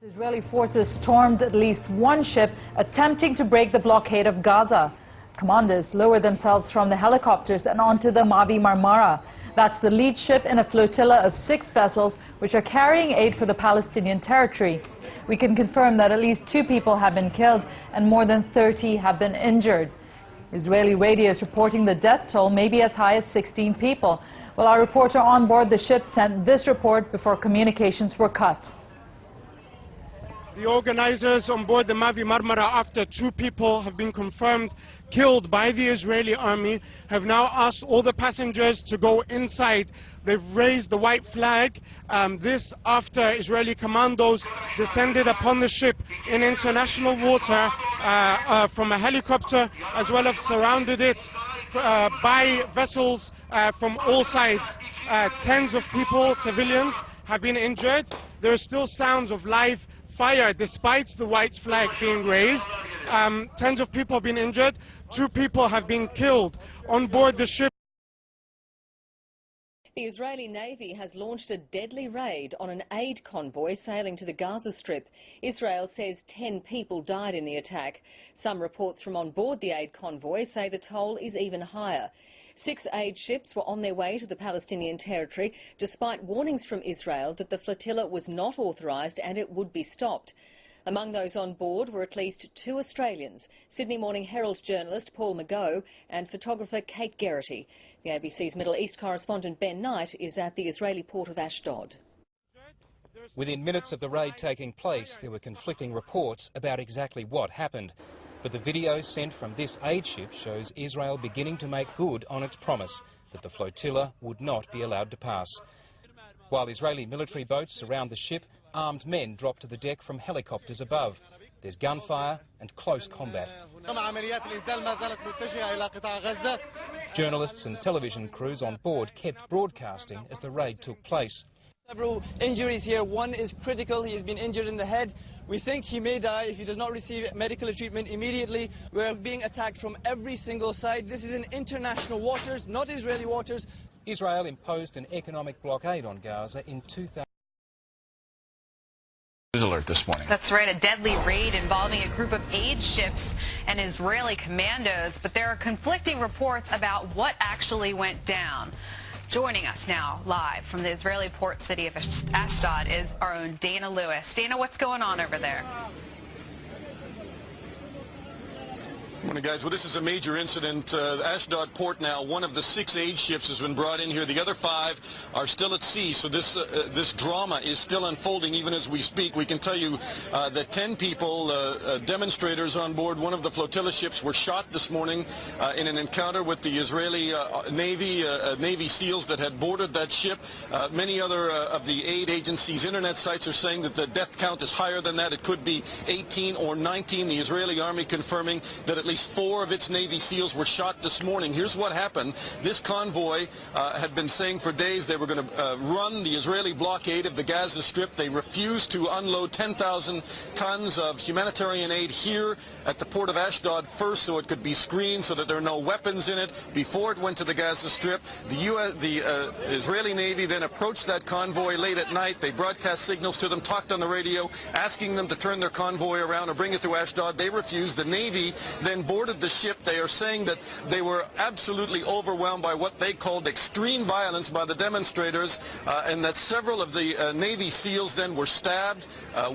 Israeli forces stormed at least one ship attempting to break the blockade of Gaza. Commanders lowered themselves from the helicopters and onto the Mavi Marmara. That's the lead ship in a flotilla of 6 vessels which are carrying aid for the Palestinian territory. We can confirm that at least 2 people have been killed and more than 30 have been injured. Israeli radio is reporting the death toll may be as high as 16 people. Well, our reporter on board the ship sent this report before communications were cut. The organizers on board the Mavi Marmara, after 2 people have been confirmed killed by the Israeli army, have now asked all the passengers to go inside. They've raised the white flag. This after Israeli commandos descended upon the ship in international water from a helicopter, as well as surrounded it by vessels from all sides. Tens of people, civilians, have been injured. There are still sounds of live fire despite the white flag being raised. Tens of people have been injured. 2 people have been killed on board the ship. The Israeli Navy has launched a deadly raid on an aid convoy sailing to the Gaza Strip. Israel says 10 people died in the attack. Some reports from on board the aid convoy say the toll is even higher. 6 aid ships were on their way to the Palestinian territory, despite warnings from Israel that the flotilla was not authorised and it would be stopped. Among those on board were at least 2 Australians, Sydney Morning Herald journalist Paul McGough and photographer Kate Geraghty. The ABC's Middle East correspondent Ben Knight is at the Israeli port of Ashdod. Within minutes of the raid taking place, there were conflicting reports about exactly what happened. But the video sent from this aid ship shows Israel beginning to make good on its promise that the flotilla would not be allowed to pass. While Israeli military boats surround the ship, armed men drop to the deck from helicopters above. There's gunfire and close combat. Journalists and television crews on board kept broadcasting as the raid took place. Several injuries here. One is critical. He has been injured in the head. We think he may die if he does not receive medical treatment immediately. We're being attacked from every single side. This is in international waters, not Israeli waters. Israel imposed an economic blockade on Gaza in 2000. News alert this morning. That's right, a deadly raid involving a group of aid ships and Israeli commandos. But there are conflicting reports about what actually went down. Joining us now live from the Israeli port city of Ashdod is our own Dana Lewis. Dana, what's going on over there? Good morning, guys. Well, this is a major incident. Ashdod port now, one of the 6 aid ships has been brought in here. The other 5 are still at sea, so this drama is still unfolding even as we speak. We can tell you that 10 people, demonstrators on board one of the flotilla ships, were shot this morning in an encounter with the Israeli Navy SEALs that had boarded that ship. Many other of the aid agencies' internet sites are saying that the death count is higher than that. It could be 18 or 19. The Israeli army confirming that at least 4 of its Navy SEALs were shot this morning. Here's what happened. This convoy had been saying for days they were going to run the Israeli blockade of the Gaza Strip. They refused to unload 10,000 tons of humanitarian aid here at the port of Ashdod first so it could be screened so that there are no weapons in it before it went to the Gaza Strip. The Israeli Navy then approached that convoy late at night. They broadcast signals to them, talked on the radio, asking them to turn their convoy around or bring it to Ashdod. They refused. The Navy then boarded the ship. They are saying that they were absolutely overwhelmed by what they called extreme violence by the demonstrators, and that several of the Navy SEALs then were stabbed.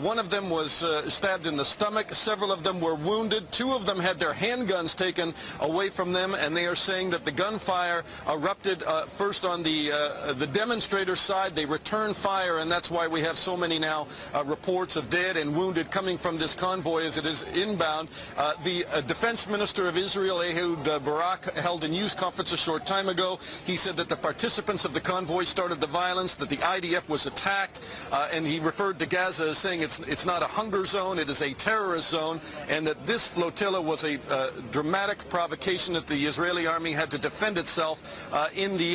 One of them was stabbed in the stomach. Several of them were wounded. 2 of them had their handguns taken away from them, and they are saying that the gunfire erupted first on the demonstrator side. They returned fire, and that's why we have so many now reports of dead and wounded coming from this convoy as it is inbound. The Defense Minister of Israel, Ehud Barak, held a news conference a short time ago. He said that the participants of the convoy started the violence, that the IDF was attacked, and he referred to Gaza as saying it's not a hunger zone, it is a terrorist zone, and that this flotilla was a dramatic provocation that the Israeli army had to defend itself in the